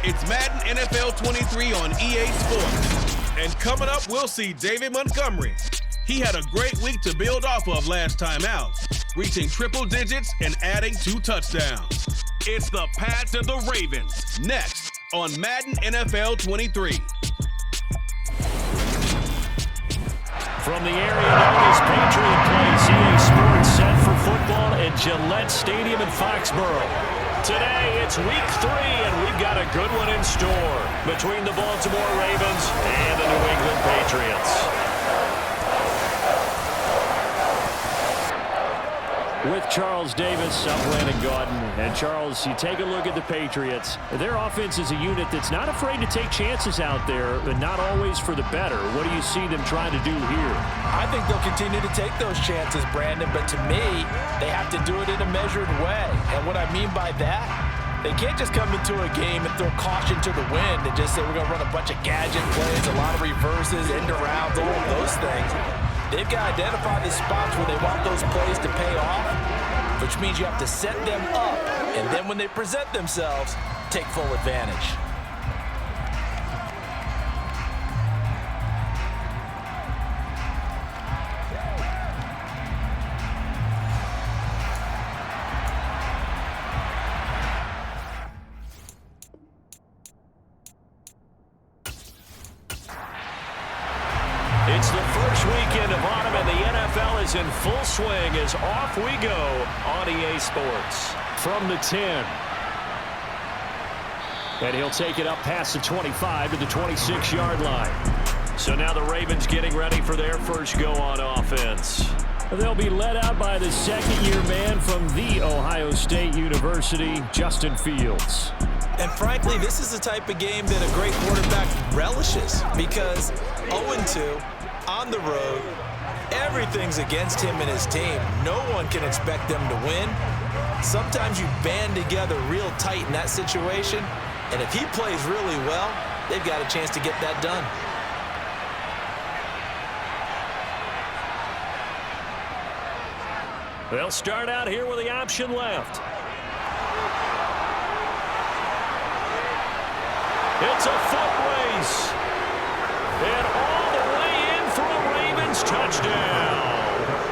It's Madden NFL 23 on EA Sports. And coming up, we'll see David Montgomery. He had a great week to build off of last time out, reaching triple digits and adding 2 touchdowns. It's the Pats and the Ravens, next on Madden NFL 23. From the area known as Patriot Place, EA Sports set for football at Gillette Stadium in Foxborough. Today, it's week 3, and we've got a good one in store between the Baltimore Ravens and the New England Patriots. With Charles Davis, I'm Brandon Gaudin. And Charles, you take a look at the Patriots. Their offense is a unit that's not afraid to take chances out there, but not always for the better. What do you see them trying to do here? I think they'll continue to take those chances, Brandon, but to me, they have to do it in a measured way. And what I mean by that, they can't just come into a game and throw caution to the wind and just say we're going to run a bunch of gadget plays, a lot of reverses, end arounds, all of those things. They've got to identify the spots where they want those plays to pay off, which means you have to set them up, and then when they present themselves, take full advantage. It's the first weekend of autumn, and the NFL is in full swing as off we go on EA Sports. From the 10. And he'll take it up past the 25 to the 26-yard line. So now the Ravens getting ready for their first go on offense. They'll be led out by the second-year man from The Ohio State University, Justin Fields. And frankly, this is the type of game that a great quarterback relishes because 0-2 on the road, everything's against him and his team. No one can expect them to win. Sometimes you band together real tight in that situation, and if he plays really well, they've got a chance to get that done. They'll start out here with the option left. It's a foot race. And all the way in for a Ravens touchdown.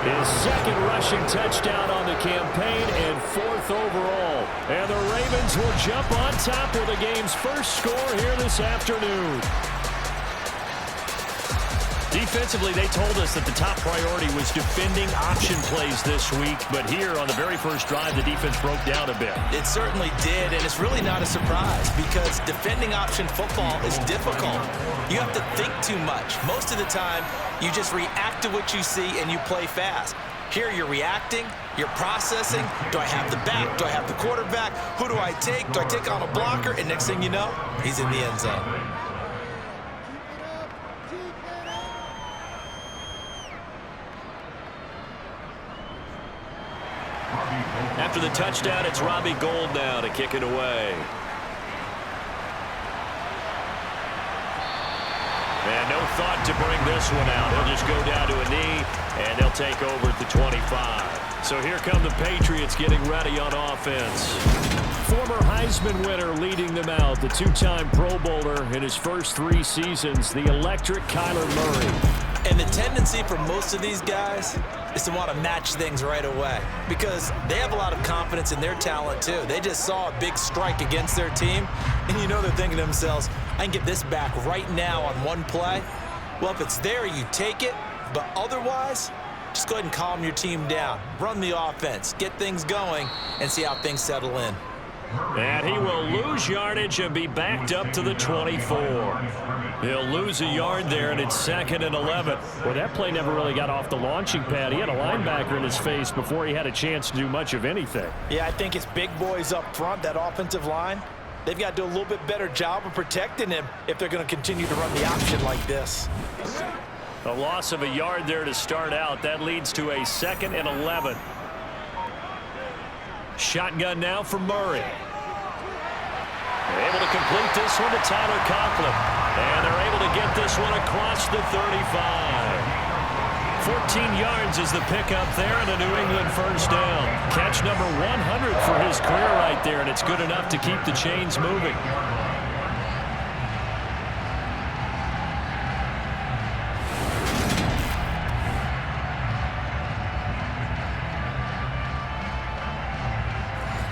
His second rushing touchdown on the campaign and 4th overall. And the Ravens will jump on top with the game's first score here this afternoon. Defensively, they told us that the top priority was defending option plays this week. But here on the very first drive, the defense broke down a bit. It certainly did, and it's really not a surprise because defending option football is difficult. You have to think too much. Most of the time, you just react to what you see and you play fast. Here you're reacting, you're processing. Do I have the back? Do I have the quarterback? Who do I take? Do I take on a blocker? And next thing you know, he's in the end zone. After the touchdown, it's Robbie Gould now to kick it away. And no thought to bring this one out. He'll just go down to a knee, and they'll take over at the 25. So here come the Patriots getting ready on offense. Former Heisman winner leading them out, the 2-time Pro Bowler in his first 3 seasons, the electric Kyler Murray. And the tendency for most of these guys is to want to match things right away because they have a lot of confidence in their talent too. They just saw a big strike against their team, and you know they're thinking to themselves, I can get this back right now on one play. Well, if it's there, you take it, but otherwise, just go ahead and calm your team down. Run the offense, get things going, and see how things settle in. And he will lose yardage and be backed up to the 24. He'll lose a yard there, and it's 2nd and 11. Well, that play never really got off the launching pad. He had a linebacker in his face before he had a chance to do much of anything. Yeah, I think it's big boys up front, that offensive line. They've got to do a little bit better job of protecting him if they're going to continue to run the option like this. A loss of a yard there to start out. That leads to a 2nd and 11. Shotgun now for Murray. They're able to complete this one to Tyler Conklin. And they're able to get this one across the 35. 14 yards is the pickup there and a New England first down. Catch number 100 for his career right there, and it's good enough to keep the chains moving.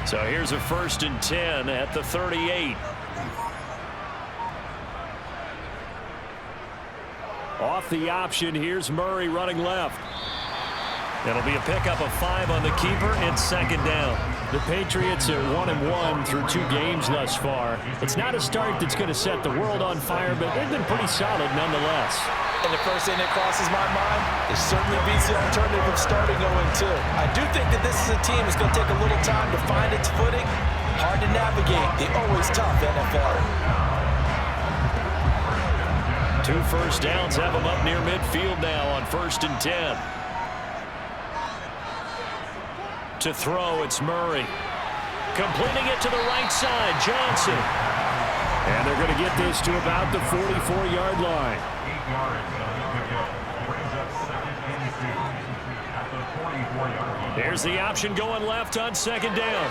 So here's a 1st and 10 at the 38. Off the option, here's Murray running left. It'll be a pickup of 5 on the keeper. It's 2nd down. The Patriots are 1-1 through 2 games thus far. It's not a start that's going to set the world on fire, but they've been pretty solid nonetheless. And the first thing that crosses my mind, it certainly beats the alternative of starting 0-2. I do think that this is a team that's going to take a little time to find its footing. Hard to navigate the always tough NFL. 2 first downs have them up near midfield now on 1st and 10. To throw, it's Murray. Completing it to the right side, Johnson. And they're going to get this to about the 44-yard line. Here's the option going left on 2nd down.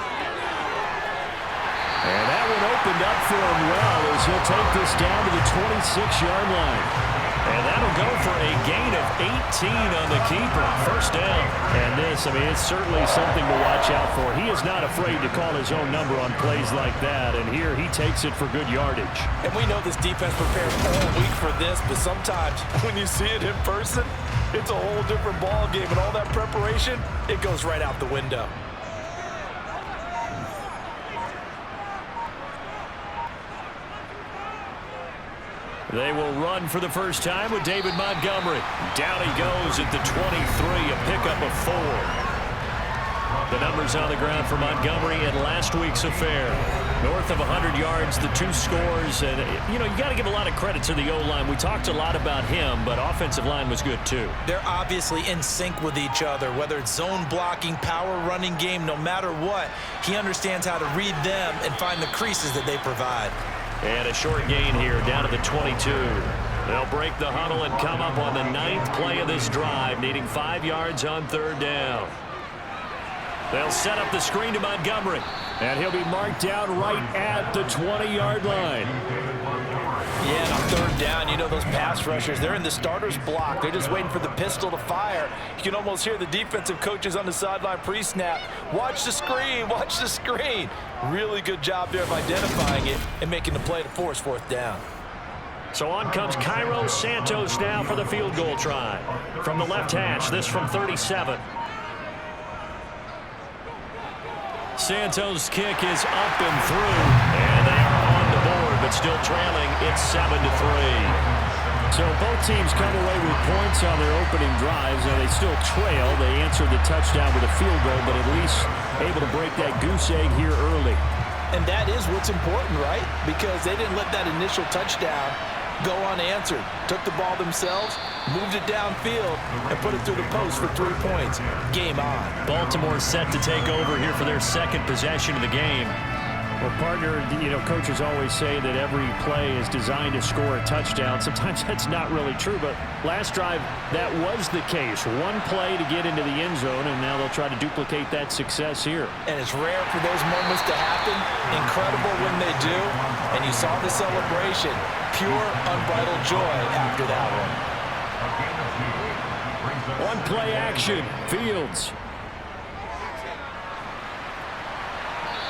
And that one opened up for him well as he'll take this down to the 26-yard line. And that'll go for a gain of 18 on the keeper. 1st down. And this, I mean, it's certainly something to watch out for. He is not afraid to call his own number on plays like that. And here he takes it for good yardage. And we know this defense prepares all week for this, but sometimes when you see it in person, it's a whole different ball game. And all that preparation, it goes right out the window. They will run for the first time with David Montgomery. Down he goes at the 23, a pickup of 4. The numbers on the ground for Montgomery in last week's affair. North of 100 yards, the 2 scores. And, you know, you got to give a lot of credit to the O-line. We talked a lot about him, but offensive line was good too. They're obviously in sync with each other, whether it's zone blocking, power running game, no matter what. He understands how to read them and find the creases that they provide. And a short gain here down to the 22. They'll break the huddle and come up on the 9th play of this drive, needing 5 yards on 3rd down. They'll set up the screen to Montgomery. And he'll be marked down right at the 20-yard line. Yeah, and on 3rd down, you know those pass rushers, they're in the starter's block. They're just waiting for the pistol to fire. You can almost hear the defensive coaches on the sideline pre-snap. Watch the screen, watch the screen. Really good job there of identifying it and making the play to force 4th down. So on comes Cairo Santos now for the field goal try. From the left hash, this from 37. Santos' kick is up and through, and they are on the board, but still trailing. It's 7-3. So both teams come away with points on their opening drives, and they still trail. They answered the touchdown with a field goal, but at least able to break that goose egg here early. And that is what's important, right? Because they didn't let that initial touchdown go unanswered. Took the ball themselves, moved it downfield, and put it through the post for 3 points. Game on. Baltimore set to take over here for their 2nd possession of the game. Well, partner, you know, coaches always say that every play is designed to score a touchdown. Sometimes that's not really true, but last drive, that was the case. 1 play to get into the end zone, and now they'll try to duplicate that success here. And it's rare for those moments to happen. Incredible when they do. And you saw the celebration. Pure, unbridled joy after that one. 1 play action. Fields.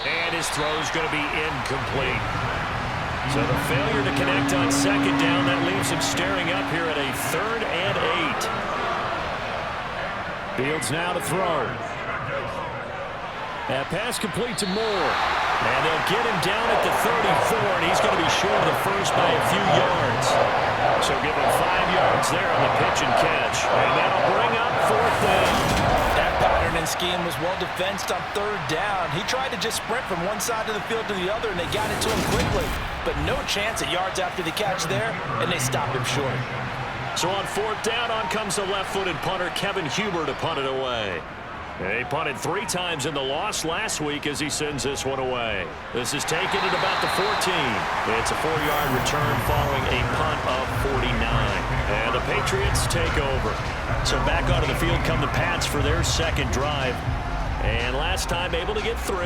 And his throw's going to be incomplete. So the failure to connect on 2nd down, that leaves him staring up here at a 3rd and 8. Fields now to throw. That pass complete to Moore. And they'll get him down at the 34, and he's going to be short of the first by a few yards. So give him 5 yards there on the pitch and catch. And that'll bring up 4th down. That pattern and scheme was well defensed on 3rd down. He tried to just sprint from one side of the field to the other, and they got it to him quickly. But no chance at yards after the catch there, and they stopped him short. So on 4th down, on comes the left-footed punter, Kevin Huber, to punt it away. He punted 3 times in the loss last week as he sends this one away. This is taken at about the 14. It's a 4-yard return following a punt of 49. And the Patriots take over. So back onto the field come the Pats for their 2nd drive. And last time able to get 3.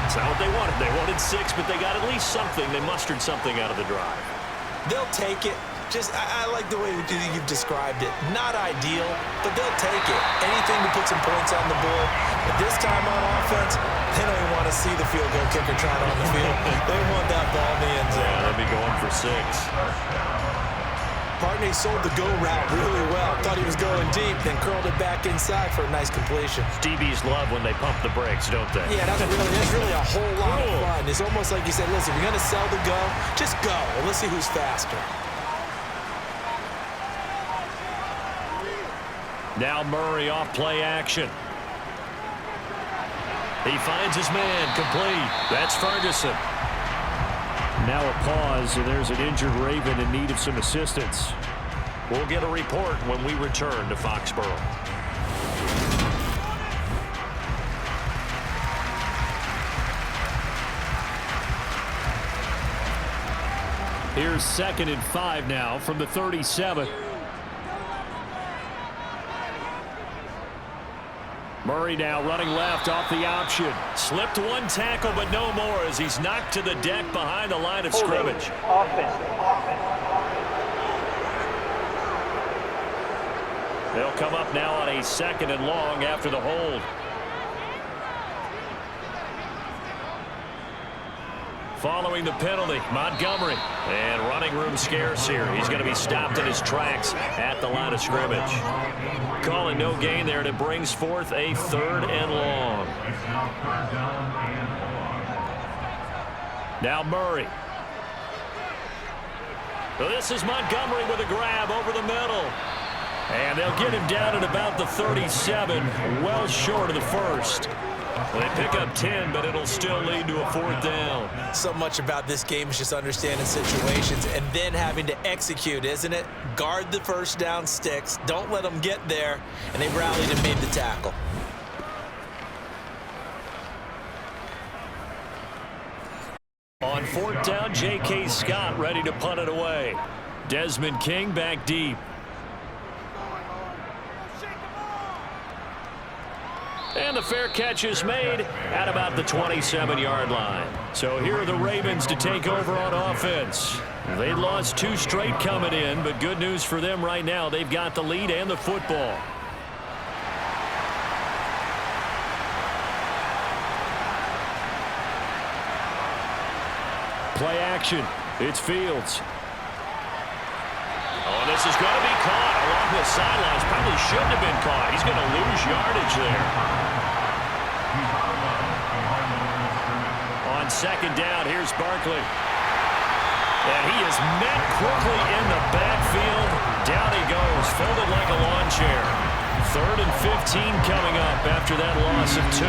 It's not what they wanted. They wanted 6, but they got at least something. They mustered something out of the drive. They'll take it. I like the way you've described it. Not ideal, but they'll take it. Anything to put some points on the board. But this time on offense, they don't even want to see the field goal kicker trying on the field. They want that ball in the end zone. Yeah, they'll be going for 6. Partney sold the go route really well. Thought he was going deep, then curled it back inside for a nice completion. DBs love when they pump the brakes, don't they? Yeah, that's really a whole lot of fun. It's almost like you said, listen, if you're going to sell the go, just go. And let's see who's faster. Now Murray off play action. He finds his man, complete. That's Ferguson. Now a pause, and there's an injured Raven in need of some assistance. We'll get a report when we return to Foxborough. Here's 2nd and 5 now from the 37. Murray now running left off the option. Slipped one tackle, but no more as he's knocked to the deck behind the line of scrimmage. They'll come up now on a 2nd and long after the hold. Following the penalty, Montgomery. And running room scarce here. He's going to be stopped in his tracks at the line of scrimmage. Calling no gain there, and it brings forth a 3rd and long. Now Murray. So this is Montgomery with a grab over the middle. And they'll get him down at about the 37, well short of the 1st. They pick up 10, but it'll still lead to a 4th down. So much about this game is just understanding situations and then having to execute, isn't it? Guard the 1st down sticks. Don't let them get there. And they rallied and made the tackle. On 4th down, J.K. Scott ready to punt it away. Desmond King back deep. And the fair catch is made at about the 27-yard line. So here are the Ravens to take over on offense. They lost 2 straight coming in, but good news for them right now. They've got the lead and the football. Play action. It's Fields. Oh, this is going to be caught along the sidelines. Probably shouldn't have been caught. He's going to lose yardage there. On 2nd down, here's Barkley. And he is met quickly in the backfield. Down he goes, folded like a lawn chair. 3rd and 15 coming up after that loss of 2.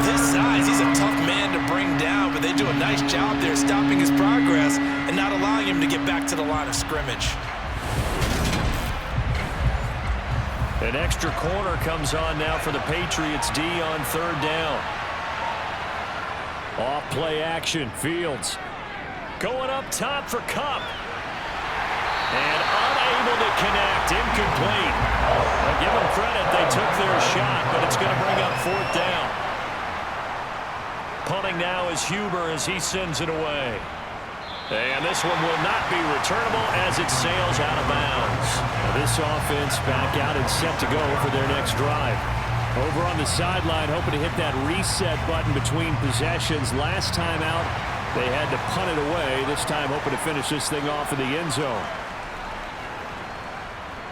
This size, he's a tough man to bring down, but they do a nice job there stopping his progress and not allowing him to get back to the line of scrimmage. An extra corner comes on now for the Patriots D on 3rd down. Off play action, Fields. Going up top for Kupp. And unable to connect, incomplete. I'll give them credit, they took their shot, but it's going to bring up 4th down. Punting now is Huber as he sends it away. And this one will not be returnable as it sails out of bounds. This offense back out and set to go for their next drive. Over on the sideline, hoping to hit that reset button between possessions. Last time out, they had to punt it away. This time, hoping to finish this thing off in the end zone.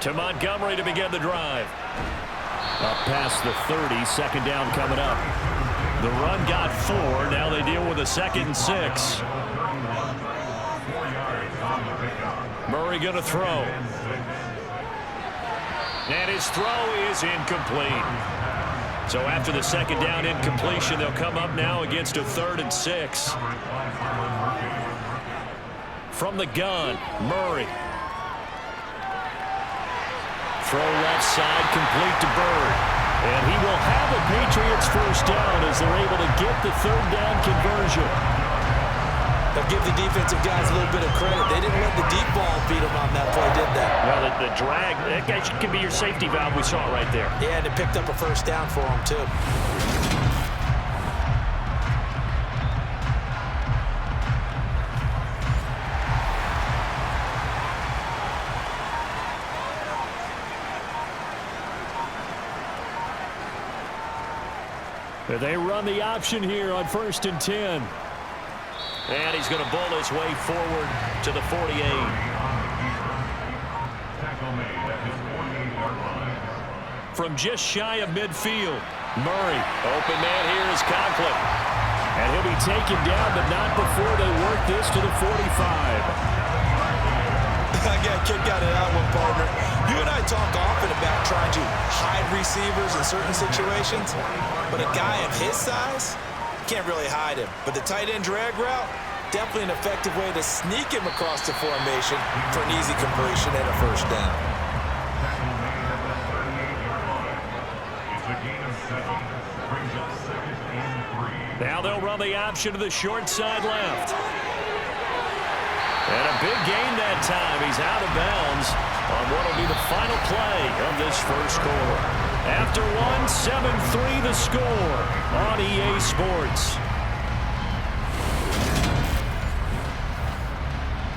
To Montgomery to begin the drive. Up past the 30, 2nd down coming up. The run got 4. Now they deal with a 2nd and 6. Murray going to throw. And his throw is incomplete. So after the 2nd down incompletion, they'll come up now against a 3rd and 6. From the gun, Murray. Throw left side, complete to Bird. And he will have a Patriots 1st down as they're able to get the 3rd down conversion. They'll give the defensive guys a little bit of credit. They didn't let the deep ball beat them on that play, did they? Well, the drag, that can be your safety valve. We saw it right there. Yeah, and it picked up a 1st down for them, too. They run the option here on 1st and 10. And he's going to bull his way forward to the 48. From just shy of midfield, Murray. Open man here is Conklin. And he'll be taken down, but not before they work this to the 45. I got a kick out of that one, partner. You and I talk often about trying to hide receivers in certain situations, but a guy of his size can't really hide him. But the tight end drag route, definitely an effective way to sneak him across the formation for an easy completion and a first down. Now they'll run the option to the short side left. And a big gain that time. He's out of bounds on what will be the final play of this first quarter. After one, 7-3 the score on EA Sports.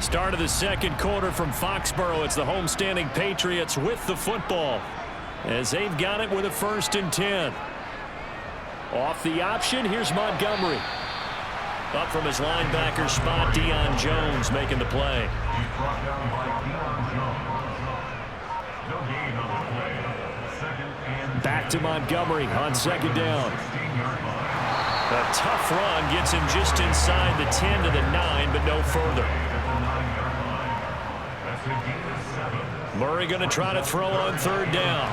Start of the second quarter from Foxborough. It's the homestanding Patriots with the football as they've got it with a 1st and 10. Off the option, here's Montgomery. Up from his linebacker spot, Deion Jones making the play. Back to Montgomery on 2nd down. A tough run gets him just inside the 10 to the 9, but no further. Murray going to try to throw on 3rd down.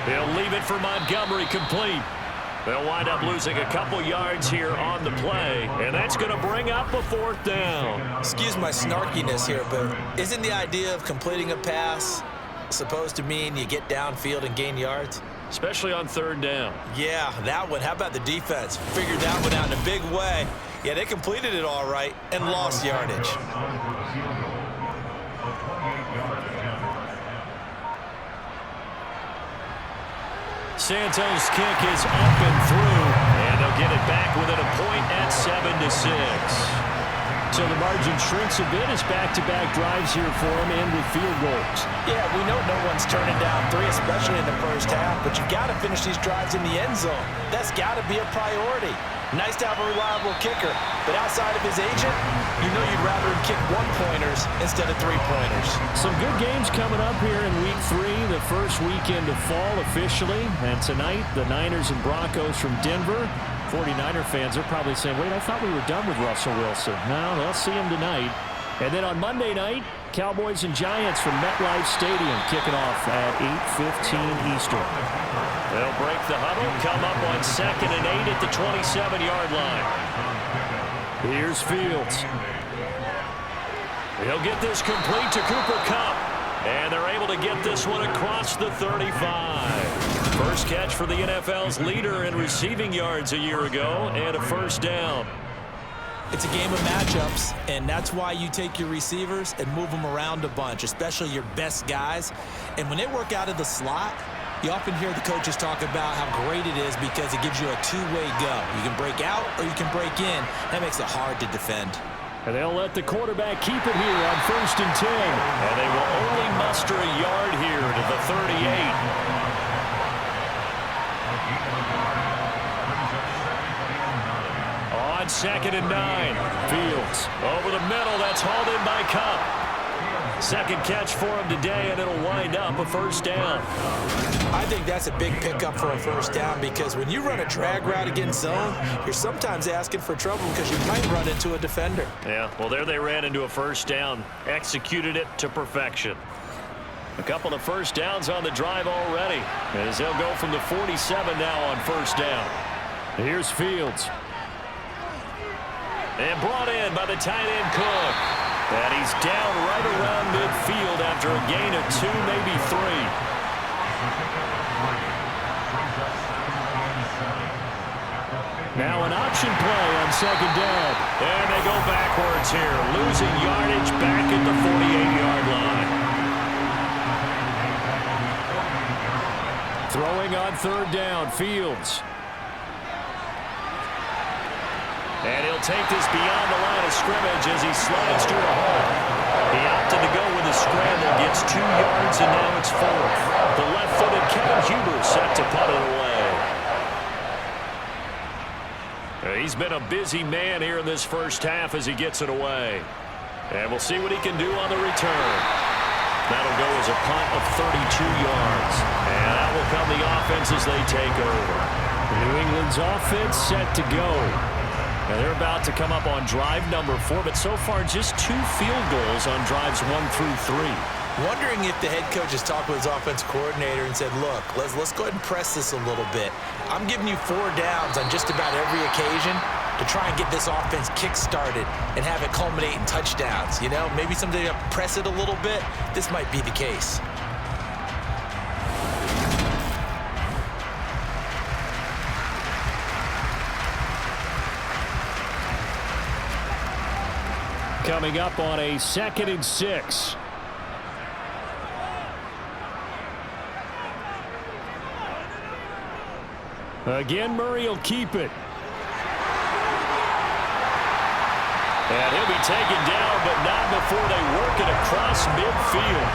He'll leave it for Montgomery, complete. They'll wind up losing a couple yards here on the play, and that's going to bring up a 4th down. Excuse my snarkiness here, but isn't the idea of completing a pass supposed to mean you get downfield and gain yards? Especially on 3rd down. Yeah, that one. How about the defense? Figured that one out in a big way. Yeah, they completed it all right and lost yardage. Santos' kick is up and through, and they'll get it back within a point at 7-6. So the margin shrinks a bit as back-to-back drives here for him and with field goals. Yeah, we know no one's turning down 3, especially in the first half, but you've got to finish these drives in the end zone. That's got to be a priority. Nice to have a reliable kicker, but outside of his agent, you know you'd rather him kick 1-pointers instead of 3-pointers. Some good games coming up here in Week 3, the first weekend of fall officially. And tonight, the Niners and Broncos from Denver. 49er fans are probably saying, wait, I thought we were done with Russell Wilson. No, they'll see him tonight. And then on Monday night, Cowboys and Giants from MetLife Stadium kicking off at 8:15 Eastern. They'll break the huddle, come up on 2nd and 8 at the 27-yard line. Here's Fields. He'll get this complete to Cooper Kupp. And they're able to get this one across the 35. First catch for the NFL's leader in receiving yards a year ago, and a 1st down. It's a game of matchups, and that's why you take your receivers and move them around a bunch, especially your best guys. And when they work out of the slot, you often hear the coaches talk about how great it is because it gives you a two-way go. You can break out or you can break in. That makes it hard to defend. And they'll let the quarterback keep it here on 1st and 10. And they will only muster a yard here to the 38. On 2nd and 9, Fields over the middle. That's hauled in by Kupp. Second catch for him today, and it'll wind up a 1st down. I think that's a big pickup for a 1st down because when you run a drag route against zone, you're sometimes asking for trouble because you might run into a defender. Yeah, well, there they ran into a 1st down, executed it to perfection. A couple of 1st downs on the drive already, as they'll go from the 47 now on 1st down. Here's Fields. And brought in by the tight end Cook. And he's down right around midfield after a gain of 2, maybe 3. Now an option play on 2nd down. And they go backwards here, losing yardage back at the 48-yard line. Throwing on 3rd down, Fields. And he'll take this beyond the line of scrimmage as he slides to a hole. He opted to go with a scramble, gets 2 yards, and now it's 4th. The left-footed Kevin Huber set to punt it away. He's been a busy man here in this first half as he gets it away. And we'll see what he can do on the return. That'll go as a punt of 32 yards. And that will come the offense as they take over. New England's offense set to go. And they're about to come up on drive number 4, but so far just 2 field goals on drives 1 through 3. Wondering if the head coach has talked with his offense coordinator and said, look, let's go ahead and press this a little bit. I'm giving you 4 downs on just about every occasion to try and get this offense kick-started and have it culminate in touchdowns. You know, maybe someday to press it a little bit. This might be the case. Coming up on a 2nd and 6. Again, Murray will keep it. And he'll be taken down, but not before they work it across midfield.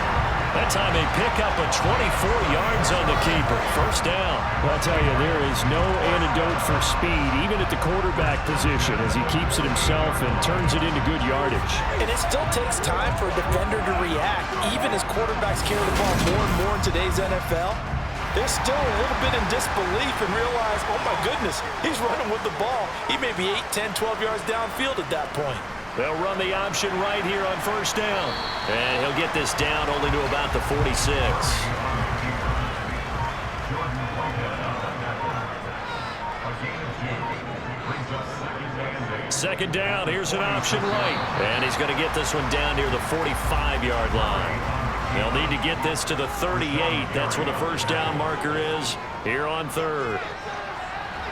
That time they pick up a 24 yards on the keeper. First down. Well, I'll tell you, there is no antidote for speed, even at the quarterback position, as he keeps it himself and turns it into good yardage. And it still takes time for a defender to react, even as quarterbacks carry the ball more and more in today's NFL. They're still a little bit in disbelief and realize, oh my goodness, he's running with the ball. He may be 8, 10, 12 yards downfield at that point. They'll run the option right here on first down. And he'll get this down only to about the 46. Second down, here's an option right. And he's going to get this one down near the 45-yard line. They'll need to get this to the 38. That's where the first down marker is here on third.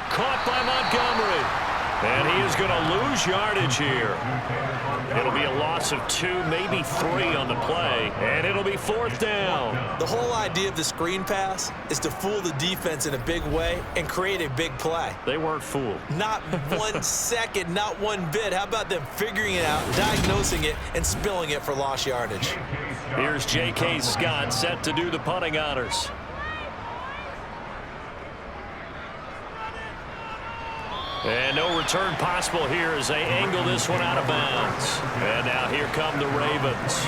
Caught by Montgomery. And he is going to lose yardage here. It'll be a loss of 2, maybe 3 on the play. And it'll be 4th down. The whole idea of the screen pass is to fool the defense in a big way and create a big play. They weren't fooled. Not 1 second, not 1 bit. How about them figuring it out, diagnosing it, and spilling it for lost yardage? Here's J.K. Scott set to do the punting honors. And no return possible here as they angle this one out of bounds. And now here come the Ravens.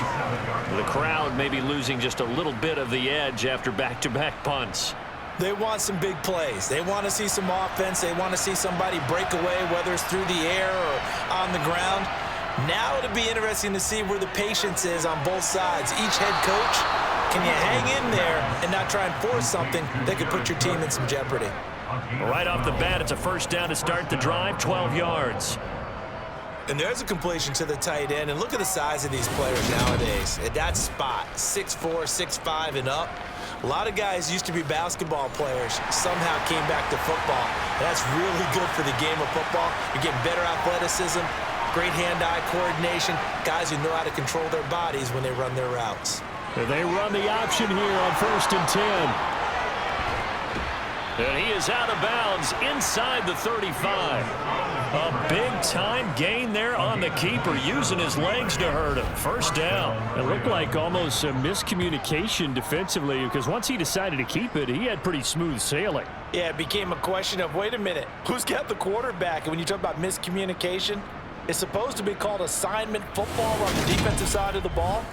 The crowd may be losing just a little bit of the edge after back-to-back punts. They want some big plays. They want to see some offense. They want to see somebody break away, whether it's through the air or on the ground. Now it'll be interesting to see where the patience is on both sides. Each head coach, can you hang in there and not try and force something that could put your team in some jeopardy? Right off the bat, it's a first down to start the drive, 12 yards. And there's a completion to the tight end. And look at the size of these players nowadays. At that spot, 6'4", 6'5", and up. A lot of guys used to be basketball players, somehow came back to football. And that's really good for the game of football. You're getting better athleticism, great hand-eye coordination, guys who know how to control their bodies when they run their routes. They run the option here on 1st and 10. And he is out of bounds inside the 35. A big-time gain there on the keeper, using his legs to hurt him. First down. It looked like almost a miscommunication defensively, because once he decided to keep it, he had pretty smooth sailing. Yeah, it became a question of, wait a minute, who's got the quarterback? And when you talk about miscommunication, it's supposed to be called assignment football on the defensive side of the ball,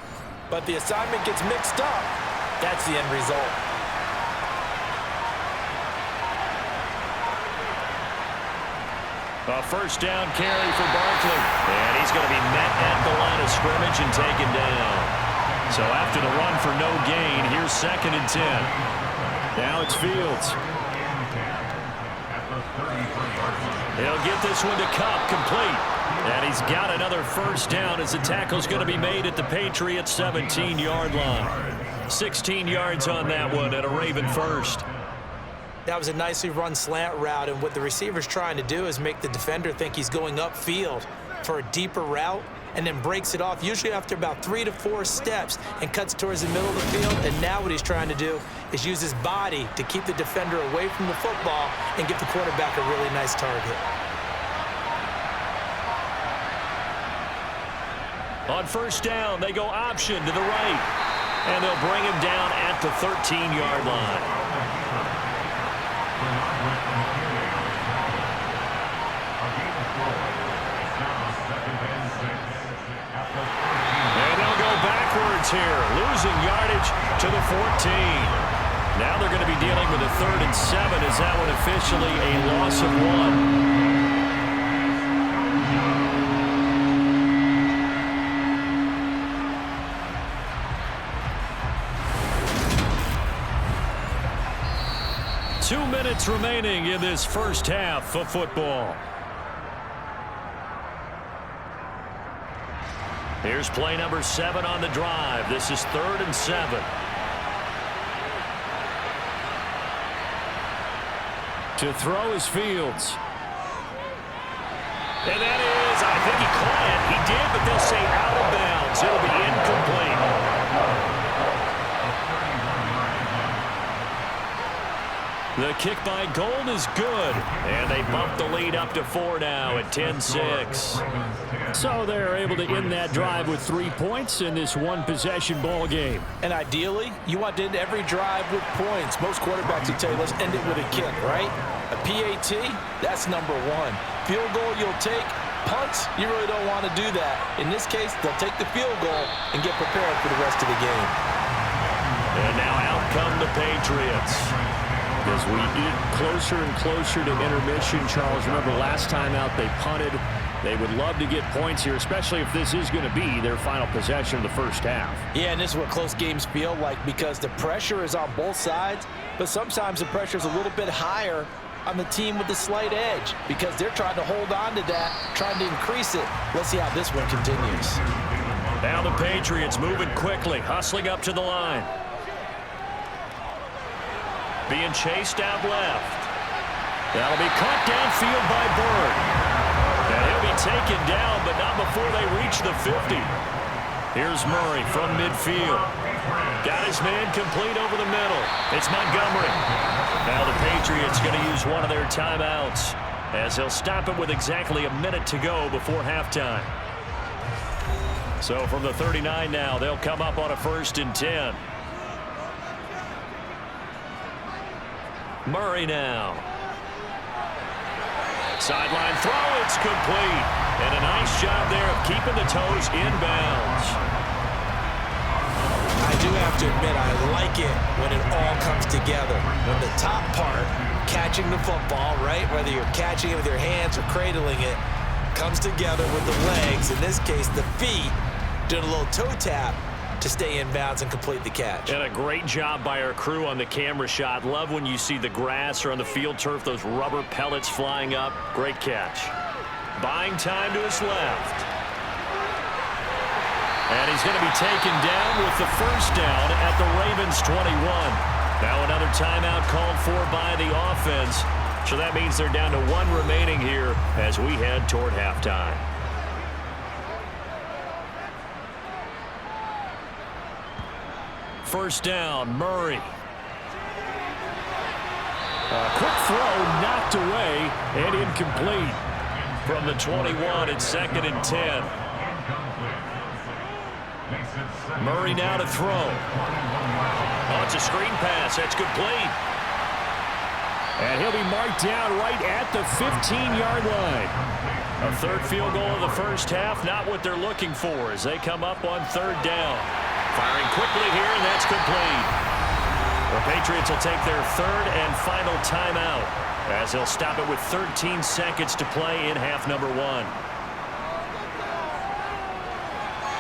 but the assignment gets mixed up. That's the end result. A first down carry for Barkley. And he's going to be met at the line of scrimmage and taken down. So after the run for no gain, here's 2nd and 10. Now it's Fields. He'll get this one to Cup, complete. And he's got another first down as the tackle's going to be made at the Patriots' 17-yard line. 16 yards on that one and a Raven first. That was a nicely run slant route, and what the receiver's trying to do is make the defender think he's going upfield for a deeper route and then breaks it off, usually after about 3 to 4 steps, and cuts towards the middle of the field. And now what he's trying to do is use his body to keep the defender away from the football and give the quarterback a really nice target. On first down, they go option to the right, and they'll bring him down at the 13-yard line. losing yardage to the 14. Now they're going to be dealing with a 3rd and 7. Is that one officially a loss of 1? Two minutes remaining in this first half of football. Here's play number 7 on the drive. This is 3rd and 7. To throw is Fields. And that is, I think he caught it. He did, but they'll say out of bounds. It'll be incomplete. The kick by Gold is good. And they bump the lead up to 4 now at 10-6. So they're able to end that drive with 3 points in this one-possession ball game. And ideally, you want to end every drive with points. Most quarterbacks will tell you, let's end it with a kick, right? A PAT, that's number 1. Field goal you'll take. Punts, you really don't want to do that. In this case, they'll take the field goal and get prepared for the rest of the game. And now out come the Patriots. As we eat closer and closer to intermission, Charles, remember last time out they punted. They would love to get points here, especially if this is going to be their final possession of the first half. Yeah, and this is what close games feel like because the pressure is on both sides, but sometimes the pressure is a little bit higher on the team with the slight edge because they're trying to hold on to that, trying to increase it. Let's see how this one continues. Now the Patriots moving quickly, hustling up to the line. Being chased out left. That'll be caught downfield by Bird. And he'll be taken down, but not before they reach the 50. Here's Murray from midfield. Got his man complete over the middle. It's Montgomery. Now the Patriots going to use one of their timeouts as they'll stop it with exactly a minute to go before halftime. So from the 39 now, they'll come up on a 1st and 10. Murray now. Sideline throw, it's complete. And a nice job there of keeping the toes inbounds. I do have to admit, I like it when it all comes together. When the top part, catching the football, right, whether you're catching it with your hands or cradling it, comes together with the legs, in this case the feet, doing a little toe tap to stay in bounds and complete the catch. And a great job by our crew on the camera shot. Love when you see the grass or on the field turf, those rubber pellets flying up. Great catch. Buying time to his left. And he's going to be taken down with the first down at the Ravens 21. Now another timeout called for by the offense. So that means they're down to 1 remaining here as we head toward halftime. First down, Murray. A quick throw knocked away and incomplete. From the 21, it's 2nd and 10. Murray now to throw. Oh, it's a screen pass. That's complete. And he'll be marked down right at the 15-yard line. A 3rd field goal of the first half, not what they're looking for as they come up on 3rd down. Firing quickly here, and that's complete. The Patriots will take their 3rd and final timeout as they'll stop it with 13 seconds to play in half number 1.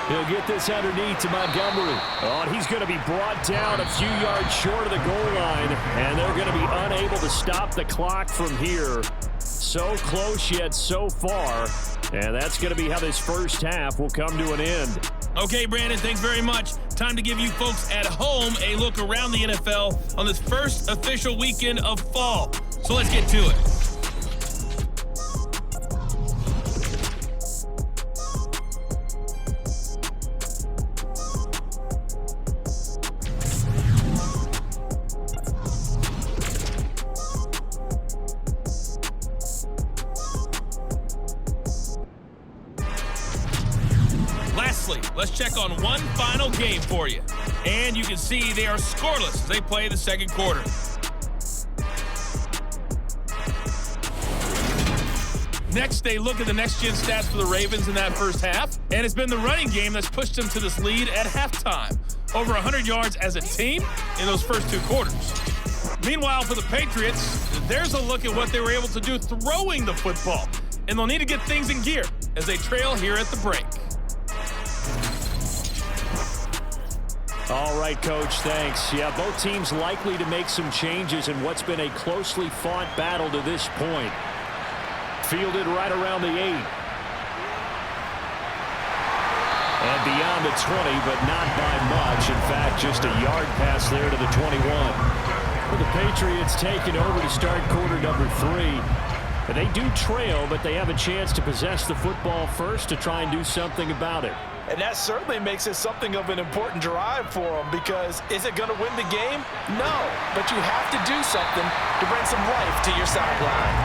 He'll get this underneath to Montgomery. Oh, and he's going to be brought down a few yards short of the goal line, and they're going to be unable to stop the clock from here. So close yet so far, and that's going to be how this first half will come to an end. Okay, Brandon, thanks very much. Time to give you folks at home a look around the NFL on this first official weekend of fall. So let's get to it. Lastly, let's check on one final game for you. And you can see they are scoreless as they play the second quarter. Next, they look at the next-gen stats for the Ravens in that first half, and it's been the running game that's pushed them to this lead at halftime. over 100 yards as a team in those first 2 quarters. Meanwhile, for the Patriots, there's a look at what they were able to do throwing the football. And they'll need to get things in gear as they trail here at the break. All right, Coach, thanks. Yeah, both teams likely to make some changes in what's been a closely fought battle to this point. Fielded right around the 8. And beyond the 20, but not by much. In fact, just a yard pass there to the 21. For the Patriots taking over to start quarter number 3. They do trail, but they have a chance to possess the football first to try and do something about it. And that certainly makes it something of an important drive for them, because is it going to win the game? No, but you have to do something to bring some life to your sideline.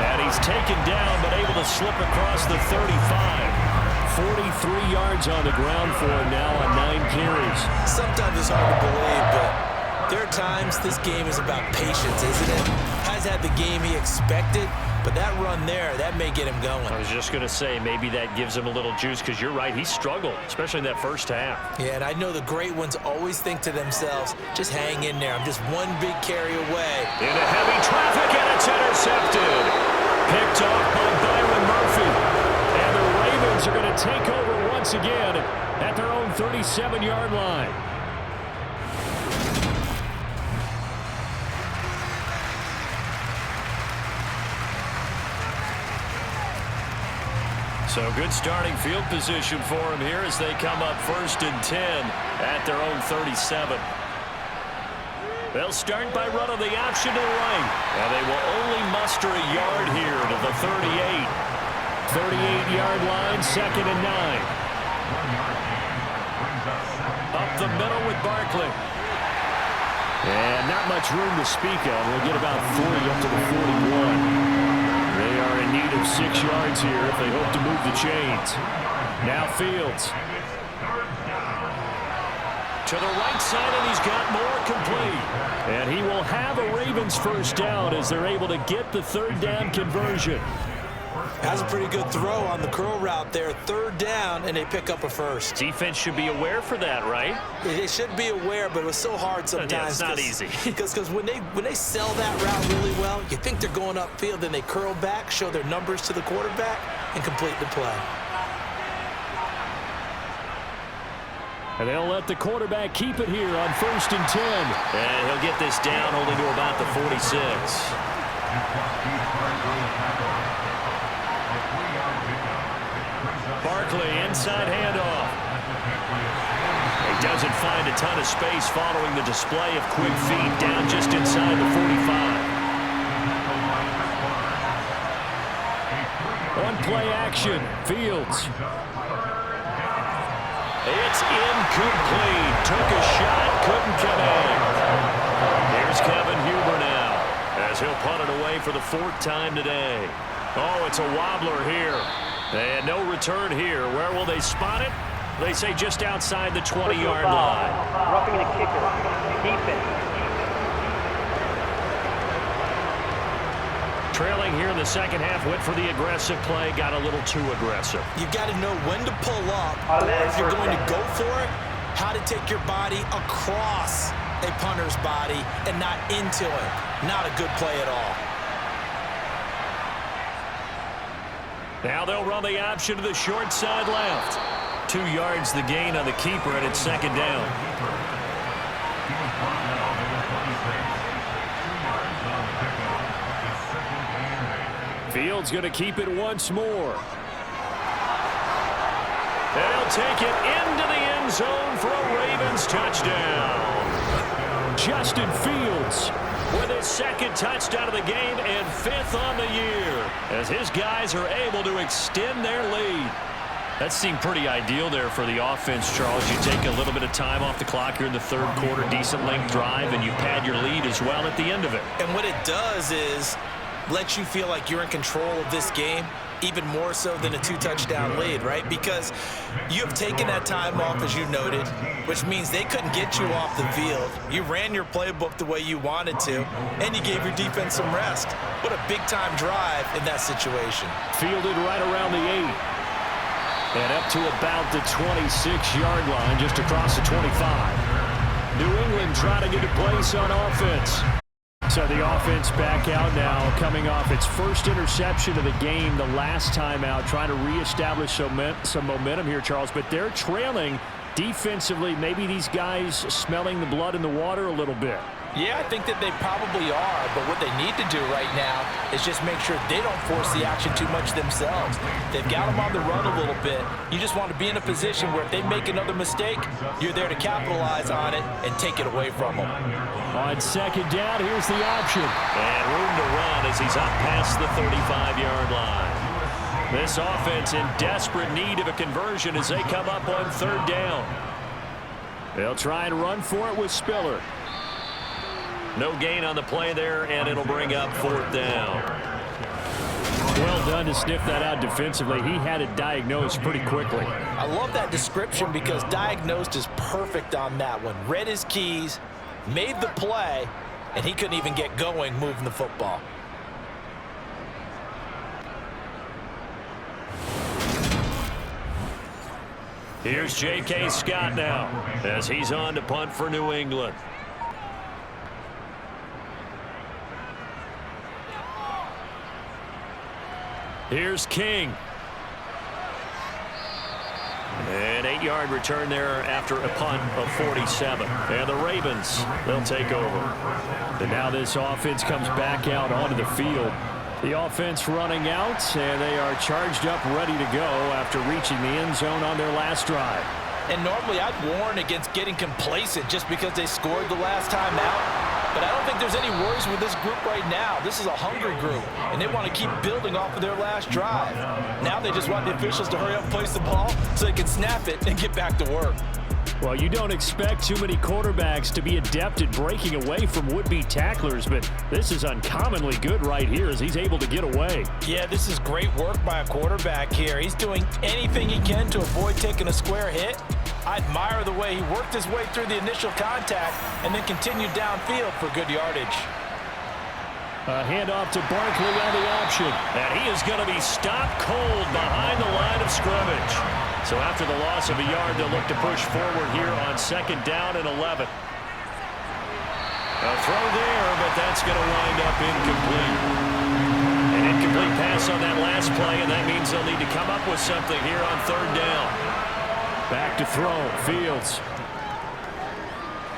And he's taken down, but able to slip across the 35. 43 yards on the ground for him now on 9 carries. Sometimes it's hard to believe, but there are times this game is about patience, isn't it? Has had the game he expected, but that run there, that may get him going. I was just going to say, maybe that gives him a little juice, because you're right, he struggled, especially in that first half. Yeah, and I know the great ones always think to themselves, just hang in there. I'm just one big carry away. Into heavy traffic, and it's intercepted. Picked off by Byron Murphy. And the Ravens are going to take over once again at their own 37-yard line. So good starting field position for him here as they come up 1st and 10 at their own 37. They'll start by running the option to the right. And they will only muster a yard here to the 38. 38-yard line, 2nd and 9. Up the middle with Barkley. And not much room to speak of. We'll get about 40 up to the 41. They are in need of 6 yards here if they hope to move the chains. Now Fields. To the right side, and he's got more complete. And he will have a Ravens first down as they're able to get the 3rd down conversion. That's a pretty good throw on the curl route there. 3rd down, and they pick up a first. Defense should be aware for that, right? They should be aware, but it was so hard sometimes. Yeah, it's not easy. Because when they sell that route really well, you think they're going upfield, then they curl back, show their numbers to the quarterback, and complete the play. And they'll let the quarterback keep it here on 1st and 10. And he'll get this down only to about the 46. Barkley, inside handoff. He doesn't find a ton of space following the display of quick feet down just inside the 45. On play action, Fields. It's incomplete. Took a shot, couldn't connect. Here's Kevin Huber now as he'll punt it away for the 4th time today. Oh, it's a wobbler here. And no return here. Where will they spot it? They say just outside the 20-yard line. Roughing the kicker. Defense. Trailing here in the second half, went for the aggressive play, got a little too aggressive. You got to know when to pull up, or if you're going to go for it, how to take your body across a punter's body and not into it. Not a good play at all. Now they'll run the option to the short side left. 2 yards the gain on the keeper, and it's 2nd down. Fields going to keep it once more. They'll take it into the end zone for a Ravens touchdown. Justin Fields with his 2nd touchdown of the game and 5th on the year as his guys are able to extend their lead. That seemed pretty ideal there for the offense, Charles. You take a little bit of time off the clock here in the 3rd quarter, decent length drive, and you pad your lead as well at the end of it. And what it does is let you feel like you're in control of this game, even more so than a 2-touchdown lead, right? Because you have taken that time off, as you noted, which means they couldn't get you off the field. You ran your playbook the way you wanted to, and you gave your defense some rest. What a big-time drive in that situation. Fielded right around the 8. And up to about the 26-yard line, just across the 25. New England trying to get a place on offense. So the offense back out now, coming off its first interception of the game the last time out, trying to reestablish some momentum here, Charles. But they're trailing defensively. Maybe these guys smelling the blood in the water a little bit. Yeah, I think that they probably are, but what they need to do right now is just make sure they don't force the action too much themselves. They've got them on the run a little bit. You just want to be in a position where if they make another mistake, you're there to capitalize on it and take it away from them. On second down, here's the option. And room to run as he's up past the 35-yard line. This offense in desperate need of a conversion as they come up on third down. They'll try and run for it with Spiller. No gain on the play there, and it'll bring up fourth down. Well done to sniff that out defensively. He had it diagnosed pretty quickly. I love that description because diagnosed is perfect on that one. Read his keys, made the play, and he couldn't even get going moving the football. Here's J.K. Scott now as he's on to punt for New England. Here's King. An 8-yard return there after a punt of 47. And the Ravens, they'll take over. And now this offense comes back out onto the field. The offense running out, and they are charged up, ready to go after reaching the end zone on their last drive. And normally I'd warn against getting complacent just because they scored the last time out. But I don't think there's any worries with this group right now. This is a hungry group, and they want to keep building off of their last drive. Now they just want the officials to hurry up and place the ball so they can snap it and get back to work. Well, you don't expect too many quarterbacks to be adept at breaking away from would-be tacklers, but this is uncommonly good right here as he's able to get away. Yeah, this is great work by a quarterback here. He's doing anything he can to avoid taking a square hit. I admire the way he worked his way through the initial contact and then continued downfield for good yardage. A handoff to Barkley on the option. And he is going to be stopped cold behind the line of scrimmage. So after the loss of a yard, they'll look to push forward here on second down and 11. A throw there, but that's going to wind up incomplete. An incomplete pass on that last play, and that means they'll need to come up with something here on third down. Back to throw, Fields.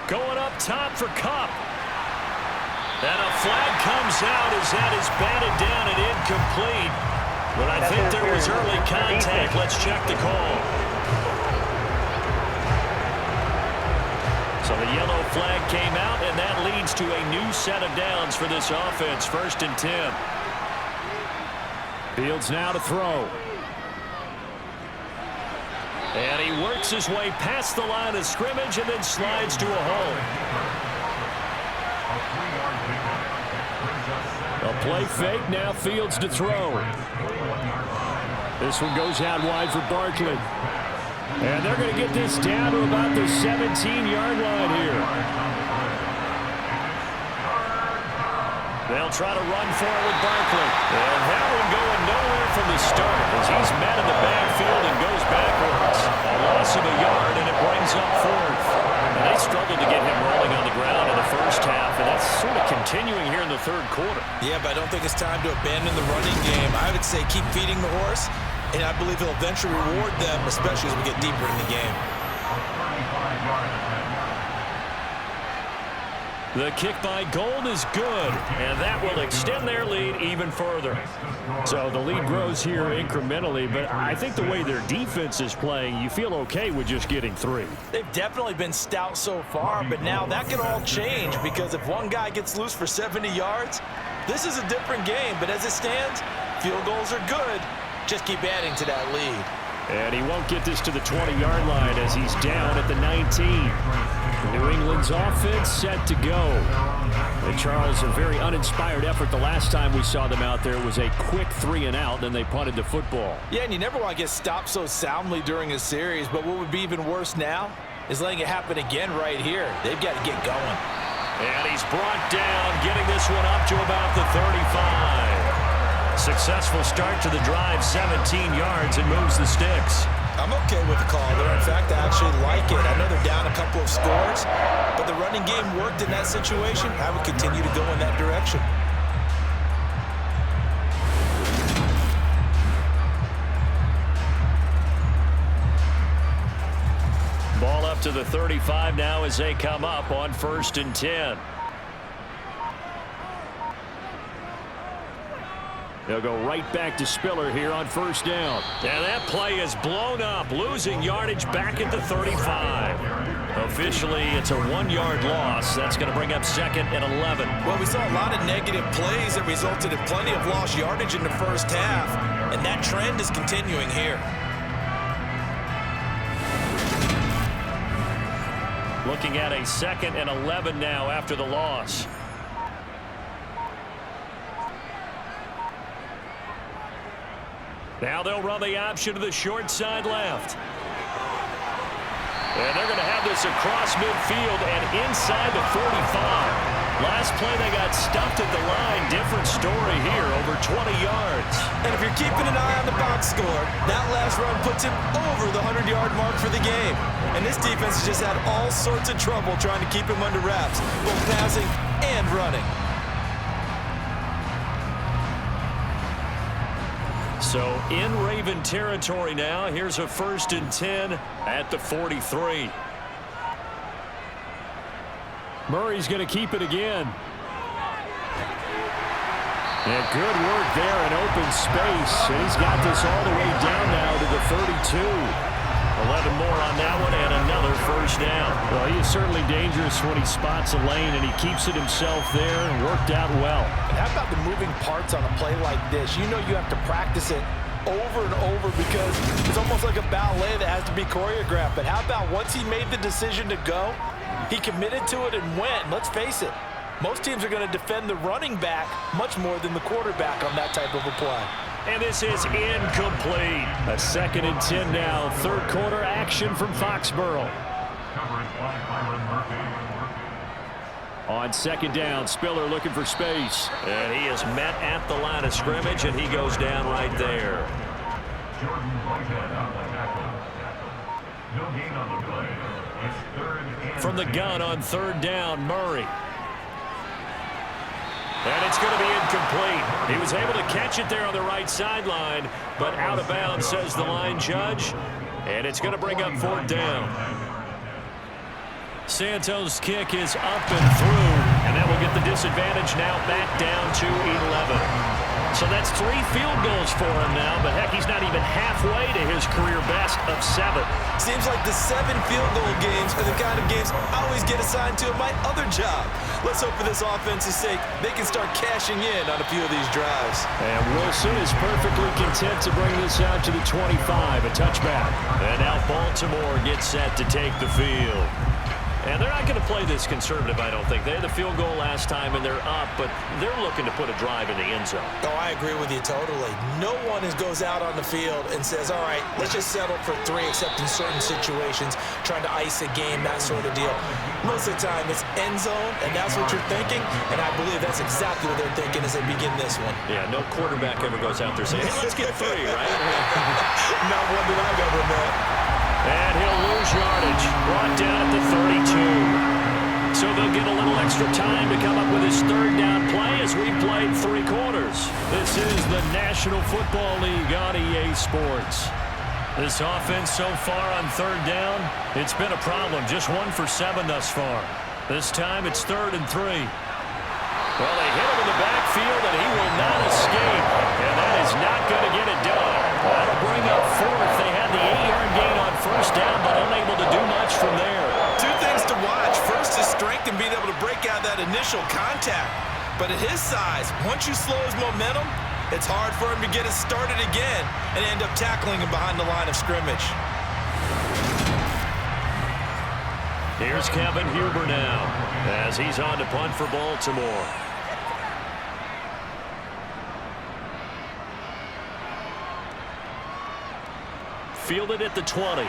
Going up top for Kupp. And a flag comes out as that is batted down and incomplete. But I think there was early contact. Let's check the call. So the yellow flag came out, and that leads to a new set of downs for this offense. 1st and 10. Fields now to throw. And he works his way past the line of scrimmage and then slides to a hole. A play fake, now Fields to throw. This one goes out wide for Barkley. And they're going to get this down to about the 17-yard line here. They'll try to run for it with Barkley. And that one going nowhere from the start as he's met in the backfield and goes backwards. A loss of a yard, and it brings up fourth. And they struggled to get him rolling on the ground in the first half, and that's sort of continuing here in the third quarter. Yeah, but I don't think it's time to abandon the running game. I would say keep feeding the horse, and I believe he'll eventually reward them, especially as we get deeper in the game. The kick by Gold is good, and that will extend their lead even further. So the lead grows here incrementally, but I think the way their defense is playing, you feel okay with just getting 3. They've definitely been stout so far, but now that can all change because if one guy gets loose for 70 yards, this is a different game. But as it stands, field goals are good. Just keep adding to that lead. And he won't get this to the 20-yard line as he's down at the 19. New England's offense set to go. And Charles, a very uninspired effort the last time we saw them out there was a quick 3-and-out, then they punted the football. Yeah, and you never want to get stopped so soundly during a series, but what would be even worse now is letting it happen again right here. They've got to get going. And he's brought down, getting this one up to about the 35. Successful start to the drive, 17 yards, and moves the sticks. I'm okay with the call there. In fact, I actually like it. I know they're down a couple of scores, but the running game worked in that situation. I would continue to go in that direction. Ball up to the 35 now as they come up on 1st and 10. They'll go right back to Spiller here on 1st down. And that play is blown up, losing yardage back at the 35. Officially, it's a 1-yard loss. That's going to bring up 2nd and 11. Well, we saw a lot of negative plays that resulted in plenty of lost yardage in the first half, and that trend is continuing here. Looking at a 2nd and 11 now after the loss. Now they'll run the option to the short side left. And they're going to have this across midfield and inside the 45. Last play they got stuffed at the line. Different story here, over 20 yards. And if you're keeping an eye on the box score, that last run puts him over the 100-yard mark for the game. And this defense has just had all sorts of trouble trying to keep him under wraps, both passing and running. So in Raven territory now. Here's a 1st and 10 at the 43. Murray's going to keep it again. And good work there in open space. And he's got this all the way down now to the 32. 11 more on that one and another 1st down. Well, he is certainly dangerous when he spots a lane, and he keeps it himself there and worked out well. And how about the moving parts on a play like this? You know you have to practice it over and over because it's almost like a ballet that has to be choreographed. But how about once he made the decision to go, he committed to it and went. Let's face it, most teams are going to defend the running back much more than the quarterback on that type of a play. And this is incomplete. A 2nd and 10 now. 3rd quarter action from Foxborough. On 2nd down, Spiller looking for space. And he is met at the line of scrimmage, and he goes down right there. From the gun on 3rd down, Murray. And it's going to be incomplete. He was able to catch it there on the right sideline, but out of bounds, says the line judge. And it's going to bring up 4th down. Santos' kick is up and through, and that will get the disadvantage now back down to 11. So that's 3 field goals for him now, but heck, he's not even halfway to his career best of 7. Seems like the 7 field goal games are the kind of games I always get assigned to in my other job. Let's hope for this offense's sake they can start cashing in on a few of these drives. And Wilson is perfectly content to bring this out to the 25, a touchback. And now Baltimore gets set to take the field. And they're not going to play this conservative, I don't think. They had the field goal last time, and they're up, but they're looking to put a drive in the end zone. Oh, I agree with you totally. No one goes out on the field and says, all right, let's just settle for 3, except in certain situations, trying to ice a game, that sort of deal. Most of the time, it's end zone, and that's what you're thinking, and I believe that's exactly what they're thinking as they begin this one. Yeah, no quarterback ever goes out there saying, hey, let's get 3, right? Not one that I've ever met. And he'll lose yardage, brought down at the 32. So they'll get a little extra time to come up with his 3rd down play as we played 3 quarters. This is the National Football League on EA Sports. This offense so far on 3rd down, it's been a problem. Just 1 for 7 thus far. This time it's 3rd and 3. Well, they hit him in the backfield, and he will not escape. And that is not going to get it done. That'll bring up 4th. They had the 8-yard gain on 1st down, but unable to do much from there. 2 things to watch. First is strength and being able to break out that initial contact. But at his size, once you slow his momentum, it's hard for him to get it started again and end up tackling him behind the line of scrimmage. Here's Kevin Huber now as he's on to punt for Baltimore. Fielded at the 20.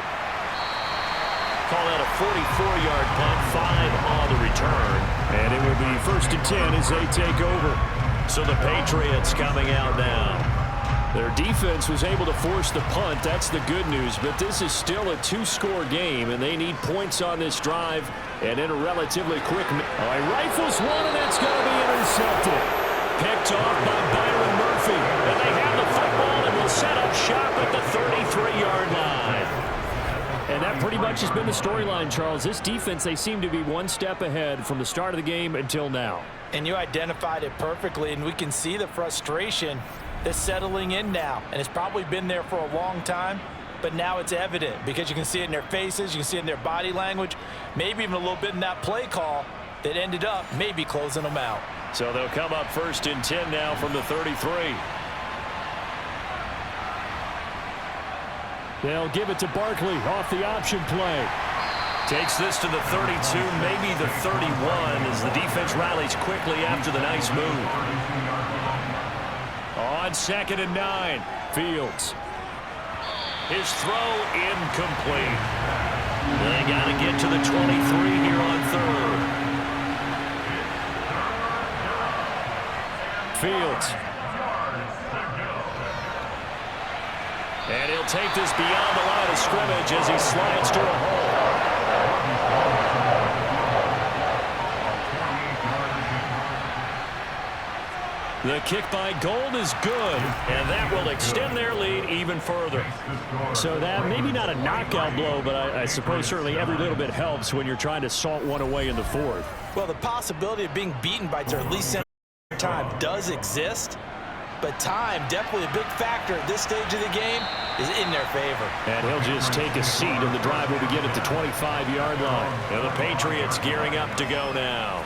Call that a 44-yard punt, 5 on the return. And it will be 1st and 10 as they take over. So the Patriots coming out now. Their Their defense was able to force the punt. That's the good news. But this is still a two-score game, and they need points on this drive. And in a relatively quick... he rifles one, and that's going to be intercepted. Picked off by Byron Murphy. And they have the football and will set up shop at the 33-yard line. And that pretty much has been the storyline, Charles. This defense, they seem to be one step ahead from the start of the game until now. And you identified it perfectly, and we can see the frustration that's settling in now. And it's probably been there for a long time, but now it's evident because you can see it in their faces, you can see it in their body language, maybe even a little bit in that play call that ended up maybe closing them out. So they'll come up 1st and 10 now from the 33. They'll give it to Barkley off the option play. Takes this to the 32, maybe the 31, as the defense rallies quickly after the nice move. On 2nd and 9, Fields. His throw incomplete. They got to get to the 23 here on 3rd. Fields. And he'll take this beyond the line of scrimmage as he slides to a hole. The kick by Gold is good, and that will extend their lead even further. So that maybe not a knockout blow, but I suppose certainly every little bit helps when you're trying to salt one away in the 4th. Well, the possibility of being beaten by their least time does exist, but time, definitely a big factor at this stage of the game, is in their favor. And he'll just take a seat, and the drive will begin at the 25-yard line. And the Patriots gearing up to go now.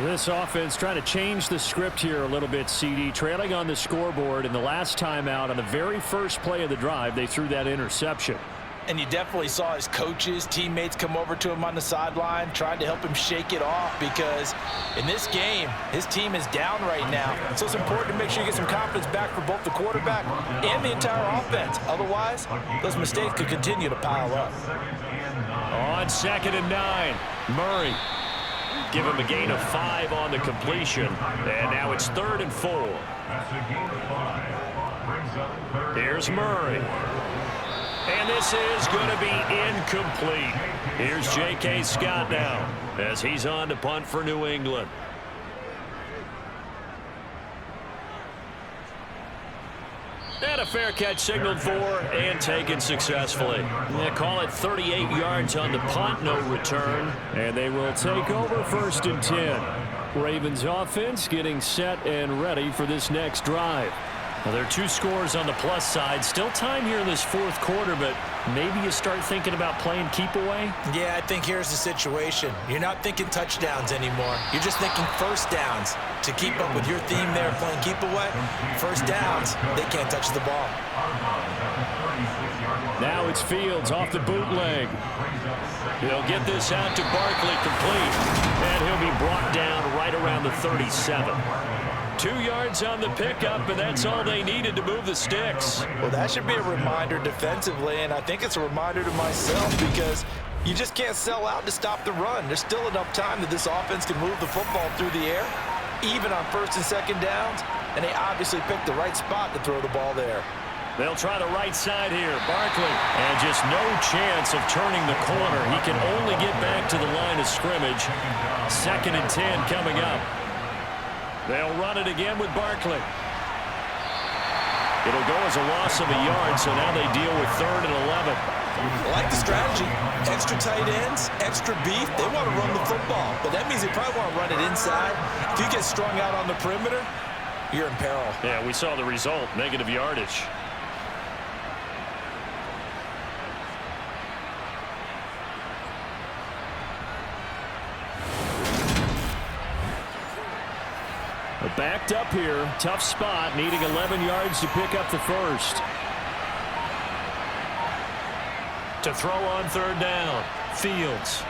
This offense trying to change the script here a little bit, CD. Trailing on the scoreboard, and the last time out on the very first play of the drive, they threw that interception. And you definitely saw his coaches, teammates come over to him on the sideline, trying to help him shake it off, because in this game, his team is down right now. So it's important to make sure you get some confidence back for both the quarterback and the entire offense. Otherwise, those mistakes could continue to pile up. On 2nd and 9, Murray. Give him a gain of 5 on the completion. And now it's 3rd and 4. Here's Murray. And this is going to be incomplete. Here's J.K. Scott now as he's on to punt for New England. And a fair catch signaled for and taken successfully. They call it 38 yards on the punt, no return. And they will take over 1st and 10. Ravens offense getting set and ready for this next drive. Well, there are 2 scores on the plus side. Still time here in this 4th quarter, but maybe you start thinking about playing keep away? Yeah, I think here's the situation. You're not thinking touchdowns anymore. You're just thinking first downs. To keep up with your theme there, playing keep away, first downs, they can't touch the ball. Now it's Fields off the bootleg. He'll get this out to Barkley complete, and he'll be brought down right around the 37. 2 yards on the pickup, and that's all they needed to move the sticks. Well, that should be a reminder defensively, and I think it's a reminder to myself, because you just can't sell out to stop the run. There's still enough time that this offense can move the football through the air, even on 1st and 2nd downs, and they obviously picked the right spot to throw the ball there. They'll try the right side here. Barkley. And just no chance of turning the corner. He can only get back to the line of scrimmage. 2nd and 10 coming up. They'll run it again with Barkley. It'll go as a loss of a yard, so now they deal with 3rd and 11. I like the strategy. Extra tight ends, extra beef. They want to run the football, but that means they probably want to run it inside. If you get strung out on the perimeter, you're in peril. Yeah, we saw the result, negative yardage. Backed up here, tough spot, needing 11 yards to pick up the first. To throw on 3rd down, Fields.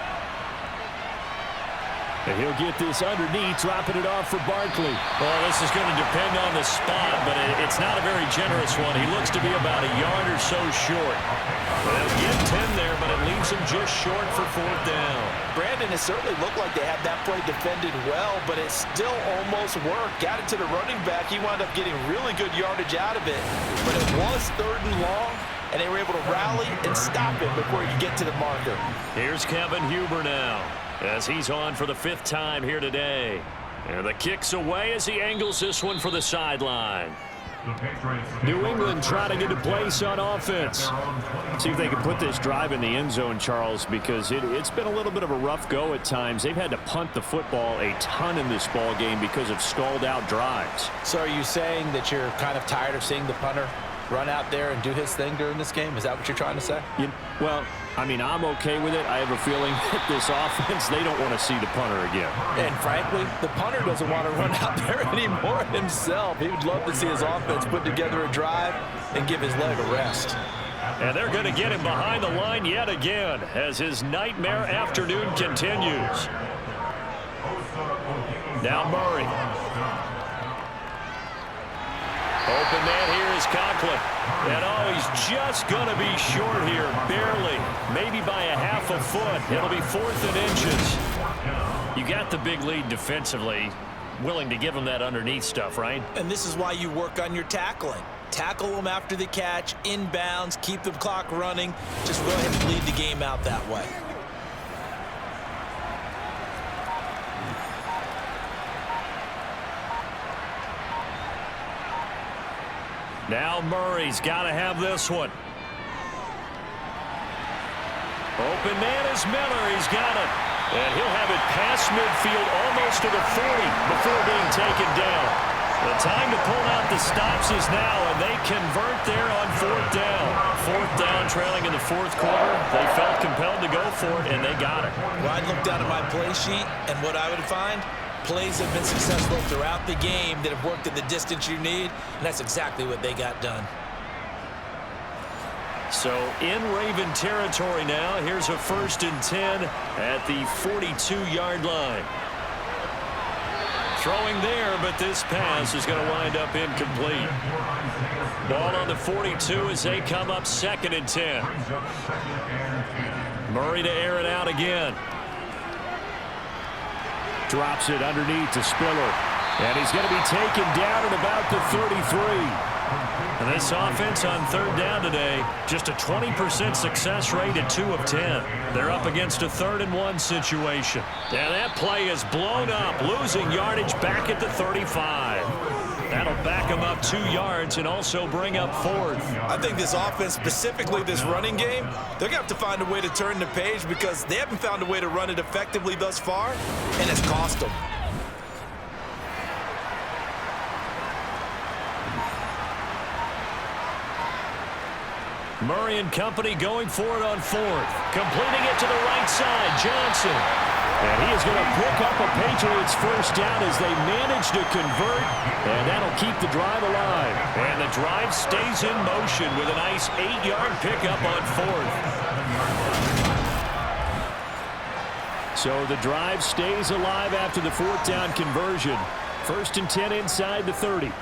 And he'll get this underneath, dropping it off for Barkley. Well, this is going to depend on the spot, but it's not a very generous one. He looks to be about a yard or so short. They'll get 10 there, but it leaves him just short for 4th down. Brandon, it certainly looked like they had that play defended well, but it still almost worked. Got it to the running back. He wound up getting really good yardage out of it, but it was 3rd and long, and they were able to rally and stop it before you get to the marker. Here's Kevin Huber now, as he's on for the 5th time here today. And the kick's away as he angles this one for the sideline. New England trying to get a place on offense. See if they can put this drive in the end zone, Charles, because it's been a little bit of a rough go at times. They've had to punt the football a ton in this ball game because of stalled out drives. So are you saying that you're kind of tired of seeing the punter run out there and do his thing during this game? Is that what you're trying to say? Well, I mean, I'm okay with it. I have a feeling that this offense, they don't want to see the punter again. And frankly, the punter doesn't want to run out there anymore himself. He would love to see his offense put together a drive and give his leg a rest. And they're going to get him behind the line yet again as his nightmare afternoon continues. Now Murray. Open man here is Conklin. And he's just going to be short here, barely. Maybe by a half a foot. It'll be 4th and inches. You got the big lead defensively. Willing to give him that underneath stuff, right? And this is why you work on your tackling. Tackle them after the catch, inbounds, keep the clock running. Just go ahead and lead the game out that way. Now Murray's got to have this one. Open man is Miller. He's got it. And he'll have it past midfield almost to the 40 before being taken down. The time to pull out the stops is now, and they convert there on 4th down. 4th down, trailing in the 4th quarter. They felt compelled to go for it, and they got it. Well, I'd look down at my play sheet, and what I would find, plays have been successful throughout the game that have worked at the distance you need, and that's exactly what they got done. So in Raven territory now, here's a 1st and 10 at the 42-yard line. Throwing there, but this pass is going to wind up incomplete. Ball on the 42 as they come up 2nd and 10. Murray to air it out again. Drops it underneath to Spiller. And he's going to be taken down at about the 33. And this offense on 3rd down today, just a 20% success rate at 2 of 10. They're up against a 3rd and 1 situation. And that play is blown up, losing yardage back at the 35. That'll back them up 2 yards and also bring up 4th. I think this offense, specifically this running game, they're going to have to find a way to turn the page because they haven't found a way to run it effectively thus far, and it's cost them. Murray and company going for it on 4th. Completing it to the right side, Johnson. And he is going to pick up a Patriots 1st down as they manage to convert, and that'll keep the drive alive. And the drive stays in motion with a nice 8-yard pickup on 4th. So the drive stays alive after the 4th down conversion. 1st and 10 inside the 30.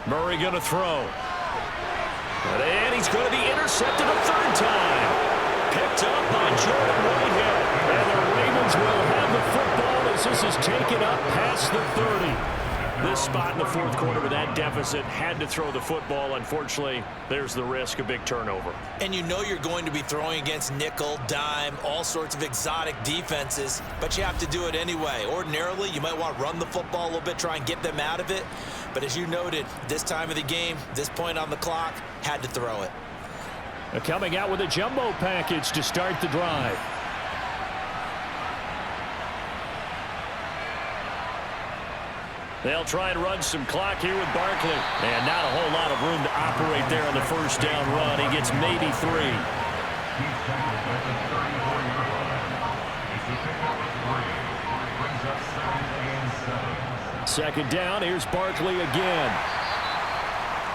Murray going to throw. And he's going to be intercepted a 3rd time. Picked up by Jordan Whitehead. And the Ravens will have the football as this is taken up past the 30. This spot in the 4th quarter with that deficit, had to throw the football. Unfortunately, there's the risk of big turnover. And you know you're going to be throwing against nickel, dime, all sorts of exotic defenses, but you have to do it anyway. Ordinarily, you might want to run the football a little bit, try and get them out of it. But as you noted, this time of the game, this point on the clock, had to throw it. Coming out with a jumbo package to start the drive. They'll try and run some clock here with Barkley. And not a whole lot of room to operate there on the 1st down run. He gets maybe 3. Second down, here's Barkley again.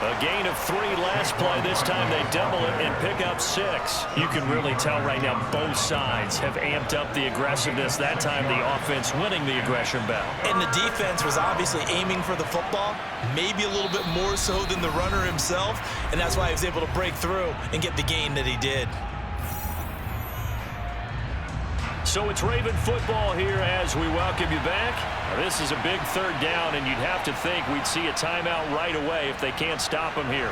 A gain of 3 last play. This time they double it and pick up 6. You can really tell right now both sides have amped up the aggressiveness. That time the offense winning the aggression battle. And the defense was obviously aiming for the football, maybe a little bit more so than the runner himself, and that's why he was able to break through and get the gain that he did. So it's Raven football here as we welcome you back. Now, this is a big 3rd down, and you'd have to think we'd see a timeout right away if they can't stop him here.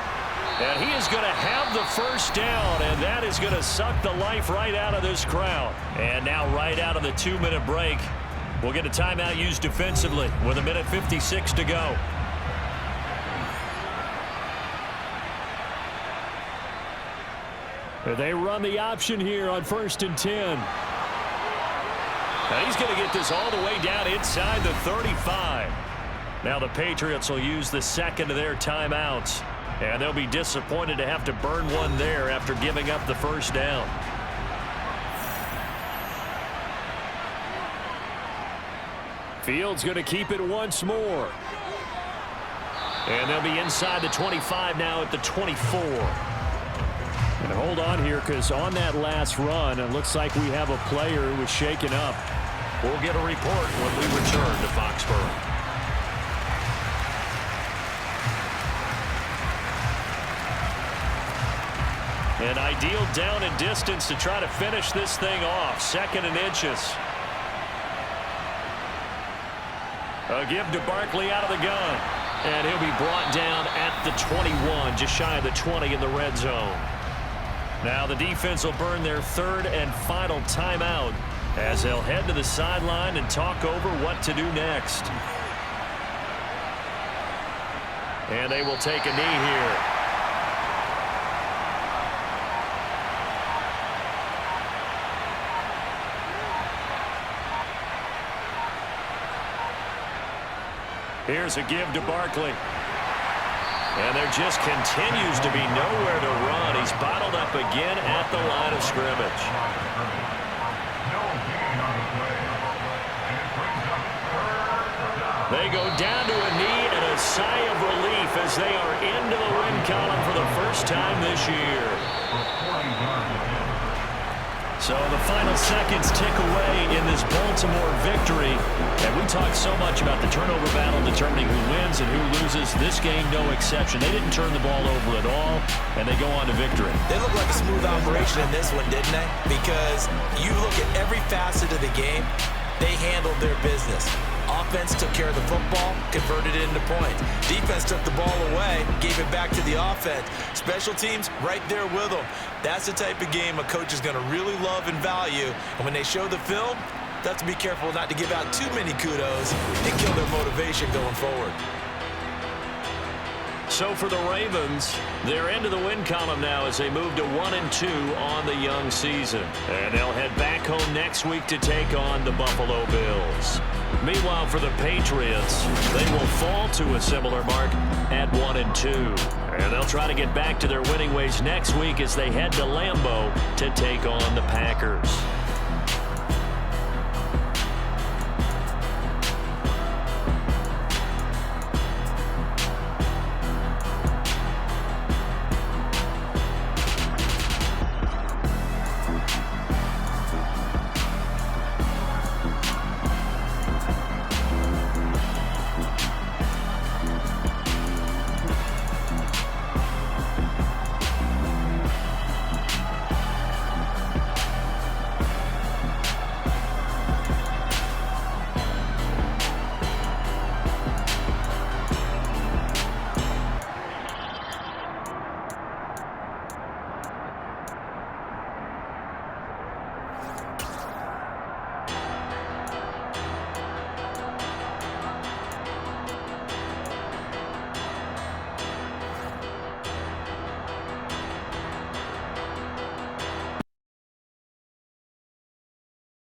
And he is going to have the 1st down, and that is going to suck the life right out of this crowd. And now right out of the 2-minute break, we'll get a timeout used defensively with 1:56 to go. They run the option here on 1st and 10. Now he's going to get this all the way down inside the 35. Now the Patriots will use the 2nd of their timeouts. And they'll be disappointed to have to burn one there after giving up the 1st down. Fields going to keep it once more. And they'll be inside the 25 now at the 24. And hold on here, because on that last run, it looks like we have a player who was shaken up. We'll get a report when we return to Foxborough. An ideal down and distance to try to finish this thing off. 2nd and inches. A give to Barkley out of the gun. And he'll be brought down at the 21, just shy of the 20 in the red zone. Now the defense will burn their 3rd and final timeout as they'll head to the sideline and talk over what to do next. And they will take a knee here. Here's a give to Barkley. And there just continues to be nowhere to run. He's bottled up again at the line of scrimmage. They go down to a knee and a sigh of relief as they are into the win column for the first time this year. So the final seconds tick away in this Baltimore victory. And we talked so much about the turnover battle determining who wins and who loses. This game, no exception. They didn't turn the ball over at all, and they go on to victory. They look like a smooth operation in this one, didn't they? Because you look at every facet of the game, they handled their business. Offense took care of the football, converted it into points. Defense took the ball away, gave it back to the offense. Special teams, right there with them. That's the type of game a coach is going to really love and value. And when they show the film, they have to be careful not to give out too many kudos and kill their motivation going forward. So for the Ravens, they're into the win column now as they move to 1-2 on the young season. And they'll head back home next week to take on the Buffalo Bills. Meanwhile, for the Patriots, they will fall to a similar mark at 1-2. And they'll try to get back to their winning ways next week as they head to Lambeau to take on the Packers.